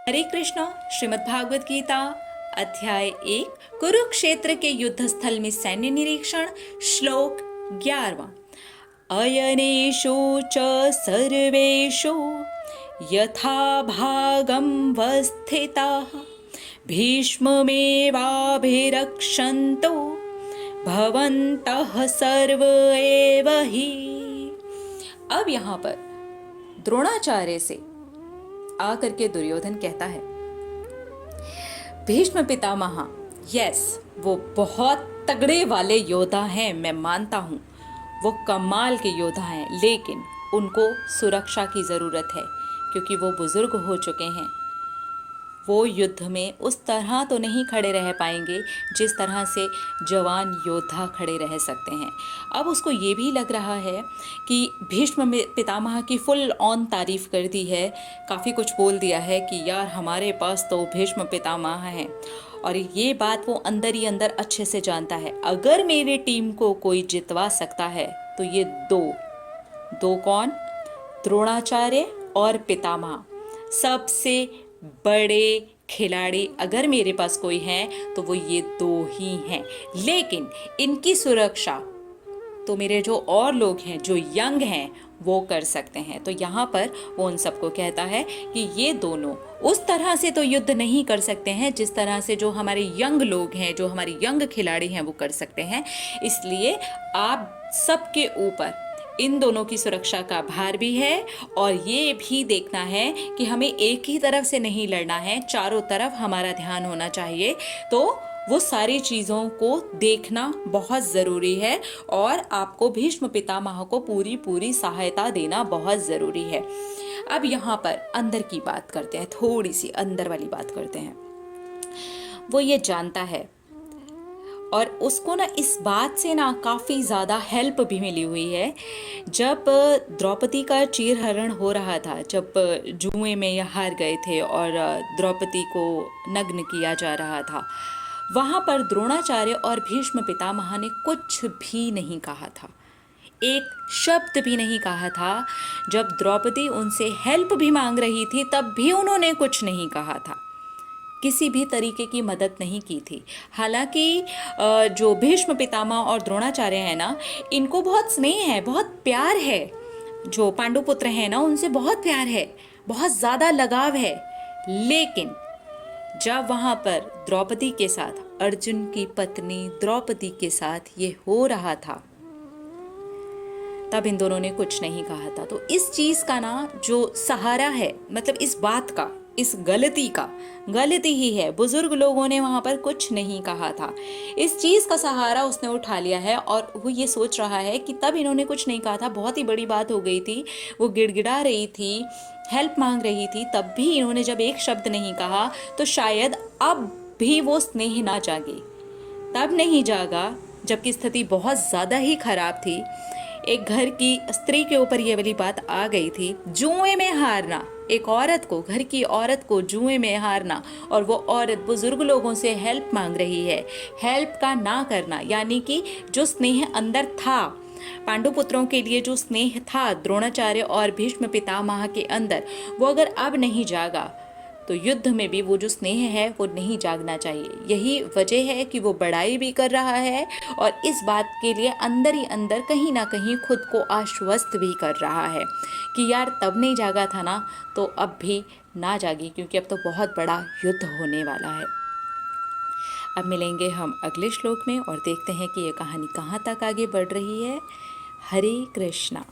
हरे कृष्णा। श्रीमद् भागवत गीता अध्याय 1 कुरुक्षेत्र के युद्ध स्थल में सैन्य निरीक्षण। श्लोक 11वां। अयनेषु च सर्वेषु यथा भागं वस्थिताः भीष्ममेवाभिरक्षन्तु भवन्तः सर्व एव हि। अब यहाँ पर द्रोणाचार्य से आकर के दुर्योधन कहता है, भीष्म पितामह, यस वो बहुत तगड़े वाले योद्धा हैं, मैं मानता हूँ वो कमाल के योद्धा हैं, लेकिन उनको सुरक्षा की ज़रूरत है क्योंकि वो बुजुर्ग हो चुके हैं। वो युद्ध में उस तरह तो नहीं खड़े रह पाएंगे जिस तरह से जवान योद्धा खड़े रह सकते हैं। अब उसको ये भी लग रहा है कि भीष्म पितामह की फुल ऑन तारीफ़ कर दी है, काफ़ी कुछ बोल दिया है कि यार हमारे पास तो भीष्म पितामह हैं, और ये बात वो अंदर ही अंदर अच्छे से जानता है। अगर मेरी टीम को कोई जितवा सकता है तो ये दो कौन? द्रोणाचार्य और पितामह, सबसे बड़े खिलाड़ी अगर मेरे पास कोई है तो वो ये दो ही हैं। लेकिन इनकी सुरक्षा तो मेरे जो और लोग हैं जो यंग हैं वो कर सकते हैं। तो यहाँ पर वो उन सबको कहता है कि ये दोनों उस तरह से तो युद्ध नहीं कर सकते हैं जिस तरह से जो हमारे यंग लोग हैं, जो हमारे यंग खिलाड़ी हैं वो कर सकते हैं। इसलिए आप सबके ऊपर इन दोनों की सुरक्षा का भार भी है, और ये भी देखना है कि हमें एक ही तरफ से नहीं लड़ना है, चारों तरफ हमारा ध्यान होना चाहिए। तो वो सारी चीज़ों को देखना बहुत ज़रूरी है और आपको भीष्म पितामह को पूरी सहायता देना बहुत ज़रूरी है। अब यहाँ पर अंदर की बात करते हैं, थोड़ी सी अंदर वाली बात करते हैं। वो ये जानता है और उसको ना इस बात से ना काफ़ी ज़्यादा हेल्प भी मिली हुई है। जब द्रौपदी का चीरहरण हो रहा था, जब जुए में ये हार गए थे और द्रौपदी को नग्न किया जा रहा था, वहाँ पर द्रोणाचार्य और भीष्म पितामह ने कुछ भी नहीं कहा था, एक शब्द भी नहीं कहा था। जब द्रौपदी उनसे हेल्प भी मांग रही थी तब भी उन्होंने कुछ नहीं कहा था, किसी भी तरीके की मदद नहीं की थी। हालांकि जो भीष्म पितामह और द्रोणाचार्य हैं ना, इनको बहुत स्नेह है, बहुत प्यार है, जो पांडुपुत्र हैं ना उनसे बहुत प्यार है, बहुत ज़्यादा लगाव है। लेकिन जब वहाँ पर द्रौपदी के साथ, अर्जुन की पत्नी द्रौपदी के साथ ये हो रहा था, तब इन दोनों ने कुछ नहीं कहा था। तो इस चीज़ का ना जो सहारा है, मतलब इस बात का, इस गलती ही है, बुजुर्ग लोगों ने वहाँ पर कुछ नहीं कहा था, इस चीज़ का सहारा उसने उठा लिया है। और वो ये सोच रहा है कि तब इन्होंने कुछ नहीं कहा था, बहुत ही बड़ी बात हो गई थी, वो गिड़गिड़ा रही थी, हेल्प मांग रही थी, तब भी इन्होंने जब एक शब्द नहीं कहा तो शायद अब भी वो स्नेह ना जागे। तब नहीं जागा जबकि स्थिति बहुत ज़्यादा ही खराब थी, एक घर की स्त्री के ऊपर ये वाली बात आ गई थी। जुए में हारना, एक औरत को, घर की औरत को जुए में हारना, और वो औरत बुजुर्ग लोगों से हेल्प मांग रही है, हेल्प का ना करना, यानी कि जो स्नेह अंदर था, पांडुपुत्रों के लिए जो स्नेह था द्रोणाचार्य और भीष्म पितामह के अंदर, वो अगर अब नहीं जागा तो युद्ध में भी वो जो स्नेह है वो नहीं जागना चाहिए। यही वजह है कि वो बड़ाई भी कर रहा है और इस बात के लिए अंदर ही अंदर कहीं ना कहीं खुद को आश्वस्त भी कर रहा है कि यार तब नहीं जागा था ना, तो अब भी ना जागी, क्योंकि अब तो बहुत बड़ा युद्ध होने वाला है। अब मिलेंगे हम अगले श्लोक में और देखते हैं कि ये कहानी कहाँ तक आगे बढ़ रही है। हरे कृष्णा।